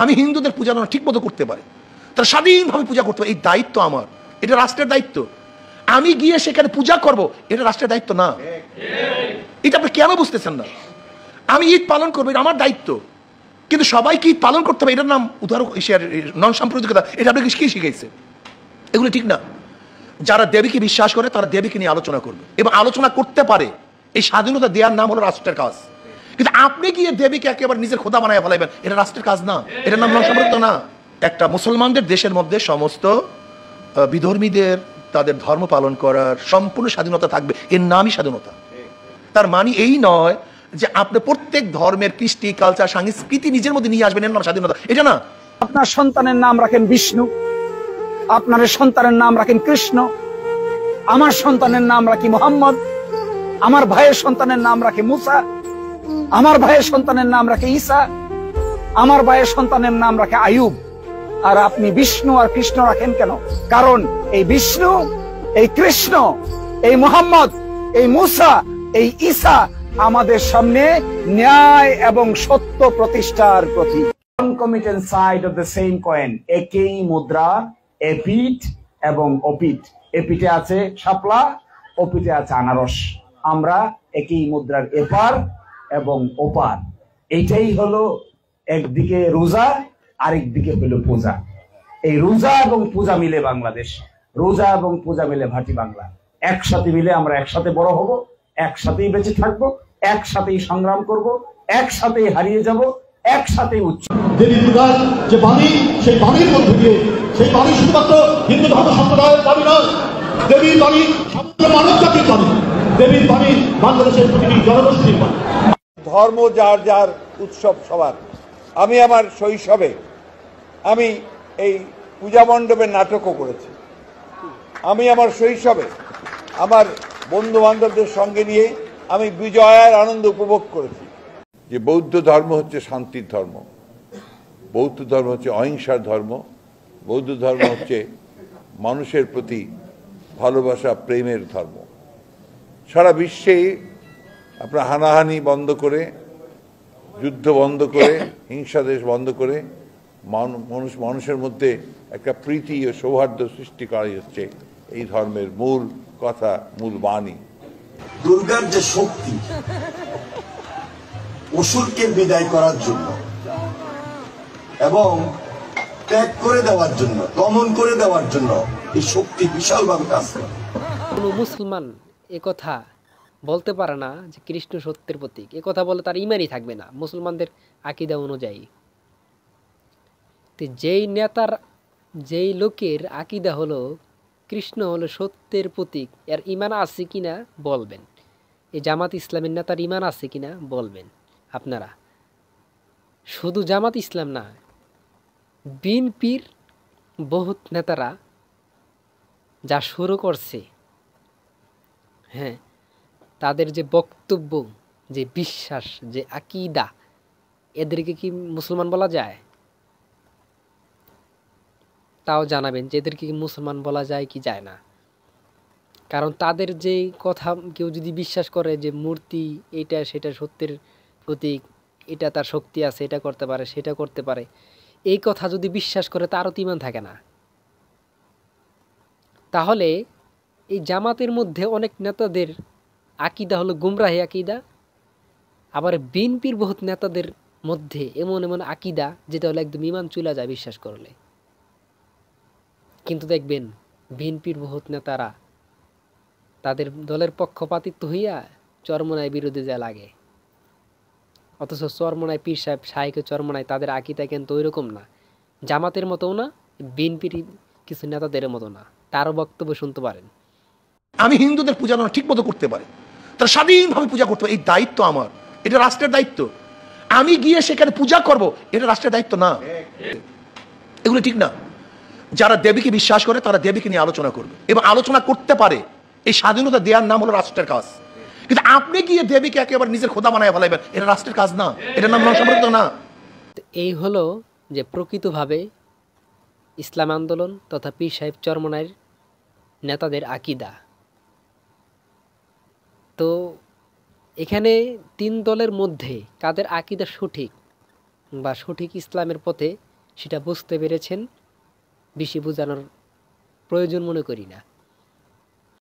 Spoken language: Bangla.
আমি হিন্দুদের পূজা ঠিক মতো করতে পারি, তারা স্বাধীনভাবে পূজা করতে পারে, এই দায়িত্ব আমার, এটা রাষ্ট্রের দায়িত্ব। আমি গিয়ে সেখানে পূজা করব, এটা রাষ্ট্রের দায়িত্ব না। এটা আপনি কেন বুঝতেছেন না? আমি ঈদ পালন করবো, এটা আমার দায়িত্ব, কিন্তু সবাইকে ঈদ পালন করতে হবে এটার নাম উদাহরণ নন সাম্প্রদায়িকতা। এটা আপনাকে কি শিখাইছে? এগুলো ঠিক না। যারা দেবীকে বিশ্বাস করে তারা দেবীকে নিয়ে আলোচনা করবে এবং আলোচনা করতে পারে, এই স্বাধীনতা দেওয়ার নাম হলো রাষ্ট্রের কাজ। কিন্তু আপনি গিয়ে দেবীকে একেবারে নিজের খোদা বানায় ফেলাইবেন, এটা রাষ্ট্রের কাজ না, এটার নাম নন সাম্প্রদায়িকতা না। একটা মুসলমানদের দেশের মধ্যে সমস্ত বিধর্মীদের তাদের ধর্ম পালন করার সম্পূর্ণ স্বাধীনতা থাকবে, এর নামই স্বাধীনতা। তার মানে এই নয় যে আপনি প্রত্যেক ধর্মের কৃষ্টি কালচার সংস্কৃতি নিজের মধ্যে নিয়ে আসবেন, এর নাম স্বাধীনতা, এটা না। আপনার সন্তানের নাম রাখেন বিষ্ণু, আপনার সন্তানের নাম রাখেন কৃষ্ণ, আমার সন্তানের নাম রাখি মোহাম্মদ, আমার ভাইয়ের সন্তানের নাম রাখে মুসা, আমার ভাইয়ের সন্তানের নাম রাখে ঈসা, আমার ভাইয়ের সন্তানের নাম রাখে আয়ুব। আর আপনি বিষ্ণু আর কৃষ্ণ রাখেন কেন? কারণ এই বিষ্ণু, এই কৃষ্ণ, এই মোহাম্মদ, এই মুসা, এই ঈসা আমাদের সামনে ন্যায় এবং সত্য প্রতিষ্ঠার প্রতীক। Concomitant side of the same coin, একই মুদ্রা, এপিঠ এবং ওপিঠ। এপিঠে আছে শাপলা, ওপিঠে আছে আনারস। আমরা একই মুদ্রার এপার এবং ওপার। এইটাই হলো একদিকে রোজা, আরেকদিকে হলো পূজা। এই রোজা এবং পূজা মিলে বাংলাদেশ, রোজা এবং পূজা মিলে ভাটি বাংলা। একসাথে মিলে আমরা একসাথে বড় হব, একসাথেই বেঁচে থাকবো, একসাথেই সংগ্রাম করব, একসাথেই হারিয়ে যাব, একসাথেই উচ্চ। দেবী দুর্গার যে বাণী, সেই বাণীর মধ্যে দিয়ে, সেই বাণী শুধুমাত্র হিন্দু ধর্ম সম্প্রদায়ের বাণী নয়, দেবীর বাণী সমগ্র মানব জাতির বাণী, দেবীর বাণী বাংলাদেশের প্রতিটি জনগোষ্ঠীর বাণী। ধর্ম যার যার উৎসব সবার। আমি আমার শৈশবে আমি এই পূজা মণ্ডপের নাটকও করেছি। আমি আমার শৈশবে আমার বন্ধু বান্ধবদের সঙ্গে নিয়ে আমি বিজয়ার আনন্দ উপভোগ করেছি। যে বৌদ্ধ ধর্ম হচ্ছে শান্তির ধর্ম, বৌদ্ধ ধর্ম হচ্ছে অহিংসার ধর্ম, বৌদ্ধ ধর্ম হচ্ছে মানুষের প্রতি ভালোবাসা প্রেমের ধর্ম। সারা বিশ্বে আপনার হানাহানি বন্ধ করে, যুদ্ধ বন্ধ করে, হিংসাদেশ বন্ধ করে মানুষের মধ্যে একটা প্রীতি ও সৌহার্দ্য সৃষ্টি করাই হচ্ছে এই ধর্মের মূল কথা, মূল বাণী। দুর্গার যে শক্তি অসুরকে বিদায় করার জন্য এবং ত্যাগ করে দেওয়ার জন্য, দমন করে দেওয়ার জন্য এই শক্তি বিশালভাবে কাজ করে। কোনো মুসলমান একথা বলতে পারে না যে কৃষ্ণ সত্যের প্রতীক, একথা বলে তার ইমানই থাকবে না মুসলমানদের আকীদা অনুযায়ী। তো যেই নেতার, যেই লোকের আকীদা হলো কৃষ্ণ হলো সত্যের প্রতীক, এর ইমান আছে কিনা বলবেন। এই জামাত ইসলামের নেতার ইমান আছে কিনা বলবেন আপনারা। শুধু জামাত ইসলাম না, বিএনপির বহুত নেতারা যা শুরু করছে, হ্যাঁ, তাদের যে বক্তব্য, যে বিশ্বাস, যে আকীদা, এদেরকে কি মুসলমান বলা যায়? তাও জানাবেন যে এদেরকে কি মুসলমান বলা যায় কি যায় না। কারণ তাদের যে কথা কেউ যদি বিশ্বাস করে যে মূর্তি এটা সেটা সত্যের প্রতীক, এটা তার শক্তি আছে, এটা করতে পারে, সেটা করতে পারে, এই কথা যদি বিশ্বাস করে তারও তো ঈমান থাকে না। তাহলে এই জামাতের মধ্যে অনেক নেতাদের আকীদা হলো গুমরাহি আকীদা, আবার বিএনপির বহুত নেতাদের মধ্যে এমন এমন আকীদা যেটা হলো একদম ঈমান চলে যায় বিশ্বাস করলে। কিন্তু দেখবেন বিএনপির বহুত নেতারা তাদের দলের পক্ষপাতিত্ব হইয়া চরমনায় বিরোধী যা লাগে, অথচ চরমনায় পীর সাহেব শাহেকে চরমনায় তাদের আকীদা কিন্তু ওই রকম না, জামাতের মতো না, বিএনপির কিছু নেতাদের মতো না। তারও বক্তব্য শুনতে পারেন। আমি হিন্দুদের পূজা ঠিক মতো করতে পারি, তারা স্বাধীনভাবে পূজা করতে পারে, এই দায়িত্ব আমার, এটা রাষ্ট্রের দায়িত্ব। আমি গিয়ে সেখানে পূজা করব, এটা রাষ্ট্রের দায়িত্ব না। এগুলো ঠিক না। যারা দেবীকে বিশ্বাস করে তারা দেবীকে নিয়ে আলোচনা করবে এবং আলোচনা করতে পারে, এই স্বাধীনতা দেওয়ার নাম হলো রাষ্ট্রের কাজ। কিন্তু আপনি গিয়ে দেবীকে একেবারে নিজের খোদা বানায় ফেলাইবেন, এটা রাষ্ট্রের কাজ না, এটার নাম নন সাম্প্রদায়িকতা না। এই হলো যে প্রকৃতভাবে ইসলাম আন্দোলন তথা পীর সাহেব চরমনায়ের নেতাদের আকীদা। তো এখানে তিন দলের মধ্যে কাদের আকীদা সঠিক বা সঠিক ইসলামের পথে সেটা বুঝতে পেরেছেন, বেশি বোঝানোর প্রয়োজন মনে করি না।